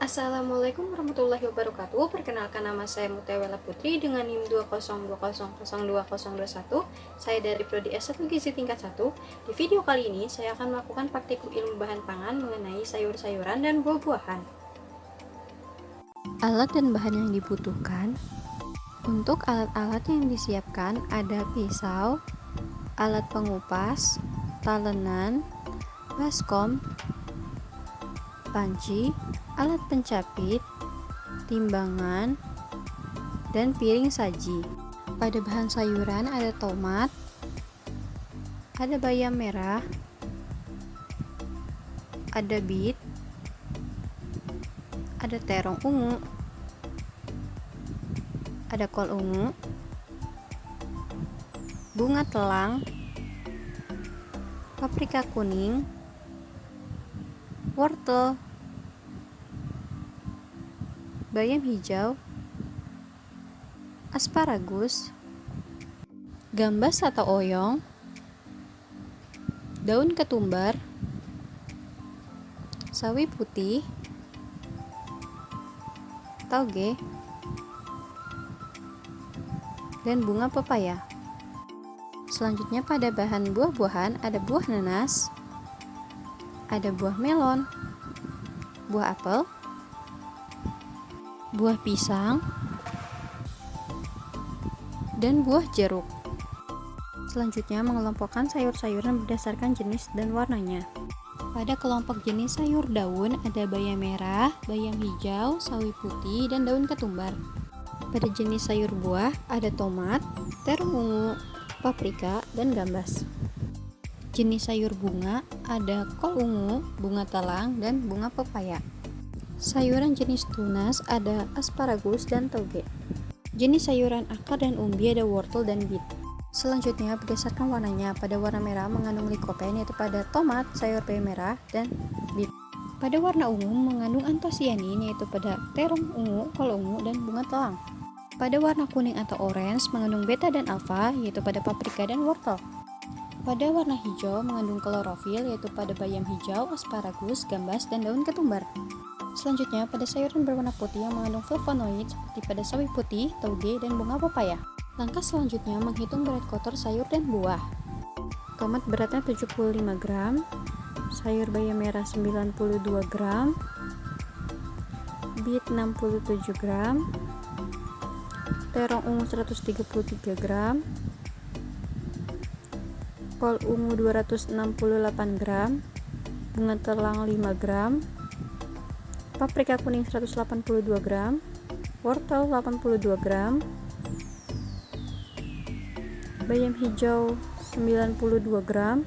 Assalamualaikum warahmatullahi wabarakatuh. Perkenalkan, nama saya Mutiawela Putri dengan NIM 202000221. Saya dari Prodi S1 Gizi tingkat 1. Di video kali ini saya akan melakukan praktikum ilmu bahan pangan mengenai sayur-sayuran dan buah-buahan. Alat dan bahan yang dibutuhkan. Untuk alat-alat yang disiapkan ada pisau, alat pengupas, talenan, baskom, panci, alat pencapit, timbangan, dan piring saji. Pada bahan sayuran ada tomat, ada bayam merah, ada bit, ada terong ungu, ada kol ungu, bunga telang, paprika kuning, wortel, bayam hijau, asparagus, gambas atau oyong, daun ketumbar, sawi putih, tauge, dan bunga pepaya. Selanjutnya pada bahan buah-buahan ada buah nanas, ada buah melon, buah apel, buah pisang, dan buah jeruk. Selanjutnya mengelompokkan sayur-sayuran berdasarkan jenis dan warnanya. Pada kelompok jenis sayur daun ada bayam merah, bayam hijau, sawi putih, dan daun ketumbar. Pada jenis sayur buah ada tomat, terong ungu, paprika, dan gambas. Jenis sayur bunga ada kol ungu, bunga telang, dan bunga pepaya. Sayuran jenis tunas ada asparagus dan toge. Jenis sayuran akar dan umbi ada wortel dan bit. Selanjutnya berdasarkan warnanya, pada warna merah mengandung likopen yaitu pada tomat, sayur bayam merah, dan bit. Pada warna ungu mengandung antosianin yaitu pada terong ungu, kol ungu, dan bunga telang. Pada warna kuning atau orange mengandung beta dan alfa yaitu pada paprika dan wortel. Pada warna hijau mengandung klorofil yaitu pada bayam hijau, asparagus, gambas, dan daun ketumbar. Selanjutnya pada sayuran berwarna putih yang mengandung flavonoid seperti pada sawi putih, tauge, dan bunga pepaya. Langkah selanjutnya menghitung berat kotor sayur dan buah. Tomat beratnya 75 gram, sayur bayam merah 92 gram, bit 67 gram, terong ungu 133 gram, kol ungu 268 gram, bunga telang 5 gram, paprika kuning 182 gram, wortel 82 gram, bayam hijau 92 gram,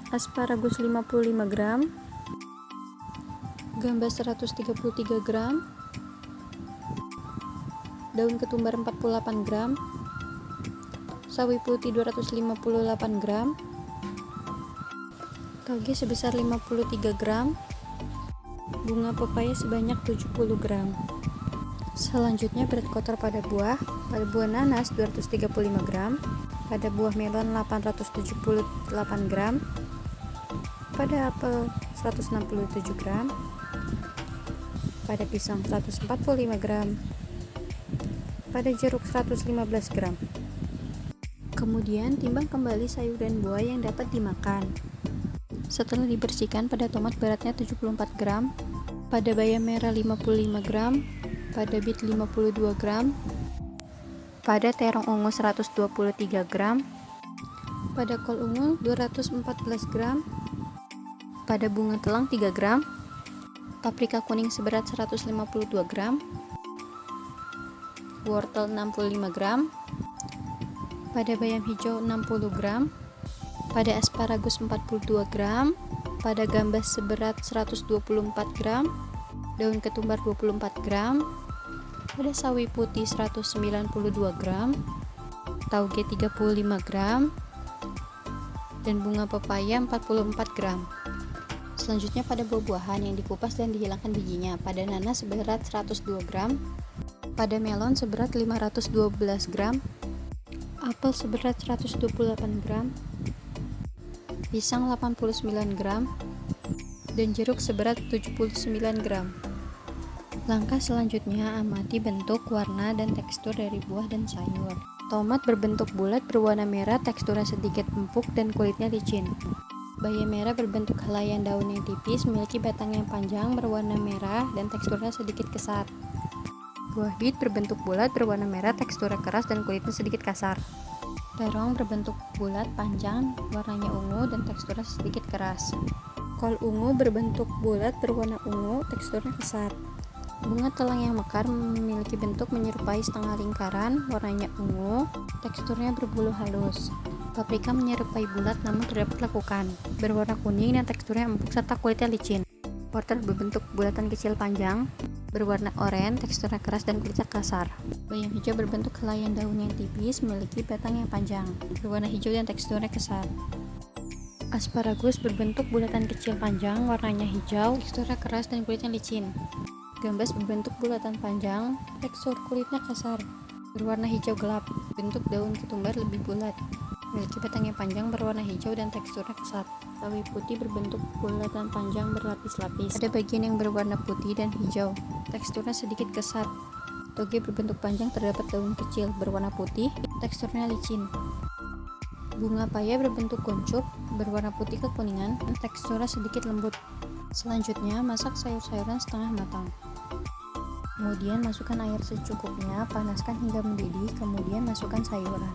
asparagus 55 gram, gambas 133 gram, daun ketumbar 48 gram, sawi putih 258 gram, tauge sebesar 53 gram, bunga pepaya sebanyak 70 gram. Selanjutnya berat kotor pada buah nanas 235 gram, pada buah melon 878 gram, pada apel 167 gram, pada pisang 145 gram, pada jeruk 115 gram. Kemudian timbang kembali sayur dan buah yang dapat dimakan. Setelah dibersihkan, pada tomat beratnya 74 gram, pada bayam merah 55 gram, pada bit 52 gram, pada terong ungu 123 gram, pada kol ungu 214 gram, pada bunga telang 3 gram, paprika kuning seberat 152 gram, wortel 65 gram, pada bayam hijau 60 gram, pada asparagus 42 gram, pada gambas seberat 124 gram, daun ketumbar 24 gram, pada sawi putih 192 gram, tauge 35 gram, dan bunga pepaya 44 gram. Selanjutnya pada buah-buahan yang dikupas dan dihilangkan bijinya, pada nanas seberat 102 gram, pada melon seberat 512 gram, apel seberat 128 gram, pisang 89 gram, dan jeruk seberat 79 gram. Langkah selanjutnya, amati bentuk, warna, dan tekstur dari buah dan sayur. Tomat berbentuk bulat berwarna merah, teksturnya sedikit empuk dan kulitnya licin. Bayam merah berbentuk helaian daun yang tipis, memiliki batang yang panjang berwarna merah dan teksturnya sedikit kesat. Buah bit berbentuk bulat berwarna merah, teksturnya keras dan kulitnya sedikit kasar. Terong berbentuk bulat panjang, warnanya ungu dan teksturnya sedikit keras. Kol ungu berbentuk bulat berwarna ungu, teksturnya kesat. Bunga telang yang mekar memiliki bentuk menyerupai setengah lingkaran, warnanya ungu, teksturnya berbulu halus. Paprika menyerupai bulat namun terdapat lekukan, berwarna kuning dan teksturnya empuk serta kulitnya licin. Wortel berbentuk bulatan kecil panjang, berwarna oranye, teksturnya keras dan kulitnya kasar. Bayam hijau berbentuk helaian daun yang tipis, memiliki batang yang panjang, berwarna hijau dan teksturnya kesat. Asparagus berbentuk bulatan kecil panjang, warnanya hijau, teksturnya keras dan kulitnya licin. Gambas berbentuk bulatan panjang, tekstur kulitnya kasar, berwarna hijau gelap. Bentuk daun ketumbar lebih bulat, memiliki batang yang panjang berwarna hijau dan teksturnya kesat. Sawi putih berbentuk bulatan panjang berlapis-lapis. Ada bagian yang berwarna putih dan hijau, teksturnya sedikit kesat. Toge berbentuk panjang, terdapat daun kecil berwarna putih, teksturnya licin. Bunga paya berbentuk kuncup, berwarna putih kekuningan, teksturnya sedikit lembut. Selanjutnya, masak sayur-sayuran setengah matang. Kemudian masukkan air secukupnya, panaskan hingga mendidih, kemudian masukkan sayuran.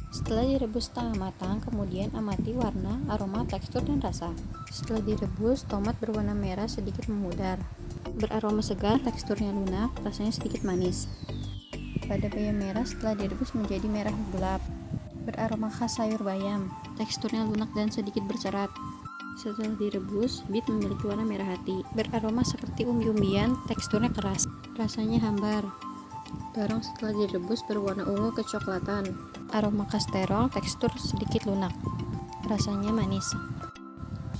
Setelah direbus setengah matang, kemudian amati warna, aroma, tekstur, dan rasa. Setelah direbus, tomat berwarna merah sedikit memudar, beraroma segar, teksturnya lunak, rasanya sedikit manis. Pada bayam merah setelah direbus menjadi merah gelap, beraroma khas sayur bayam, teksturnya lunak dan sedikit berserat. Setelah direbus, bit memiliki warna merah hati, beraroma seperti umbi-umbian, teksturnya keras, rasanya hambar. Terong setelah direbus berwarna ungu kecoklatan, aroma khas terong, tekstur sedikit lunak, rasanya manis.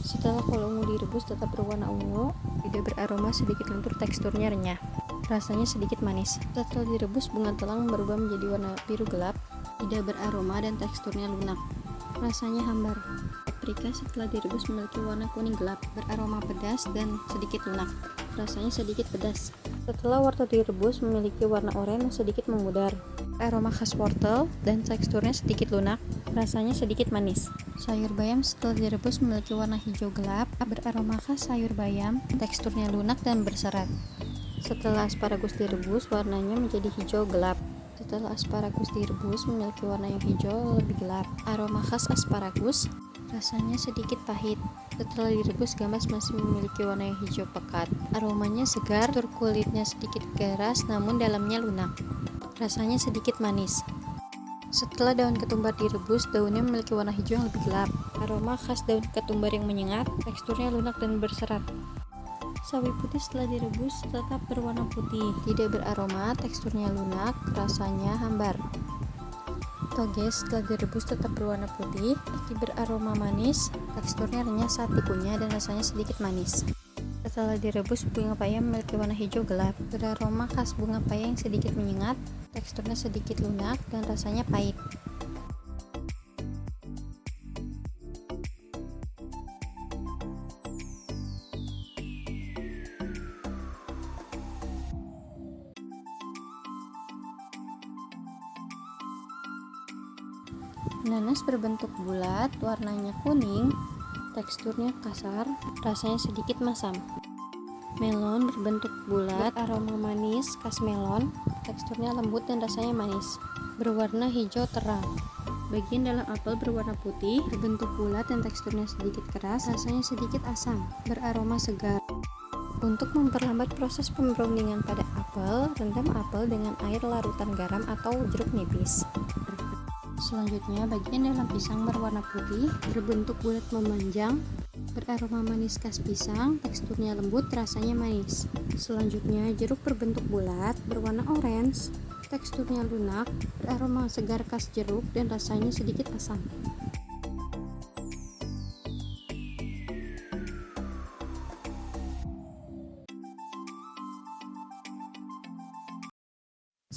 Setelah kol ungu direbus tetap berwarna ungu, tidak beraroma, sedikit lentur, teksturnya renyah, rasanya sedikit manis. Setelah direbus, bunga telang berubah menjadi warna biru gelap, tidak beraroma dan teksturnya lunak, rasanya hambar. Paprika setelah direbus memiliki warna kuning gelap, beraroma pedas dan sedikit lunak, rasanya sedikit pedas. Setelah wortel direbus memiliki warna oranye dan sedikit memudar, aroma khas wortel dan teksturnya sedikit lunak, rasanya sedikit manis. Sayur bayam setelah direbus memiliki warna hijau gelap, beraroma khas sayur bayam, teksturnya lunak dan berserat. Setelah asparagus direbus, warnanya menjadi hijau gelap. Setelah asparagus direbus memiliki warna yang hijau lebih gelap, aroma khas asparagus, rasanya sedikit pahit. Setelah direbus, gambas masih memiliki warna yang hijau pekat, aromanya segar, tekstur kulitnya sedikit keras namun dalamnya lunak, rasanya sedikit manis. Setelah daun ketumbar direbus, daunnya memiliki warna hijau yang lebih gelap, aroma khas daun ketumbar yang menyengat, teksturnya lunak dan berserat. Sawi putih setelah direbus tetap berwarna putih, tidak beraroma, teksturnya lunak, rasanya hambar. Toge setelah direbus tetap berwarna putih, beraroma manis, teksturnya renyah saat dikunyah dan rasanya sedikit manis. Setelah direbus, bunga paya memiliki warna hijau gelap, beraroma khas bunga paya yang sedikit menyengat, teksturnya sedikit lunak dan rasanya pahit. Nanas berbentuk bulat, warnanya kuning, teksturnya kasar, rasanya sedikit masam. Melon berbentuk bulat, aroma manis khas melon, teksturnya lembut dan rasanya manis, berwarna hijau terang. Bagian dalam apel berwarna putih, berbentuk bulat dan teksturnya sedikit keras, rasanya sedikit asam, beraroma segar. Untuk memperlambat proses pembrowningan pada apel, rendam apel dengan air larutan garam atau jeruk nipis. Selanjutnya, bagian dalam pisang berwarna putih, berbentuk bulat memanjang, beraroma manis khas pisang, teksturnya lembut, rasanya manis. Selanjutnya, jeruk berbentuk bulat, berwarna orange, teksturnya lunak, beraroma segar khas jeruk dan rasanya sedikit asam.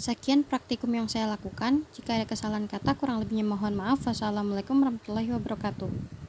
Sekian praktikum yang saya lakukan. Jika ada kesalahan kata, kurang lebihnya mohon maaf. Wassalamualaikum warahmatullahi wabarakatuh.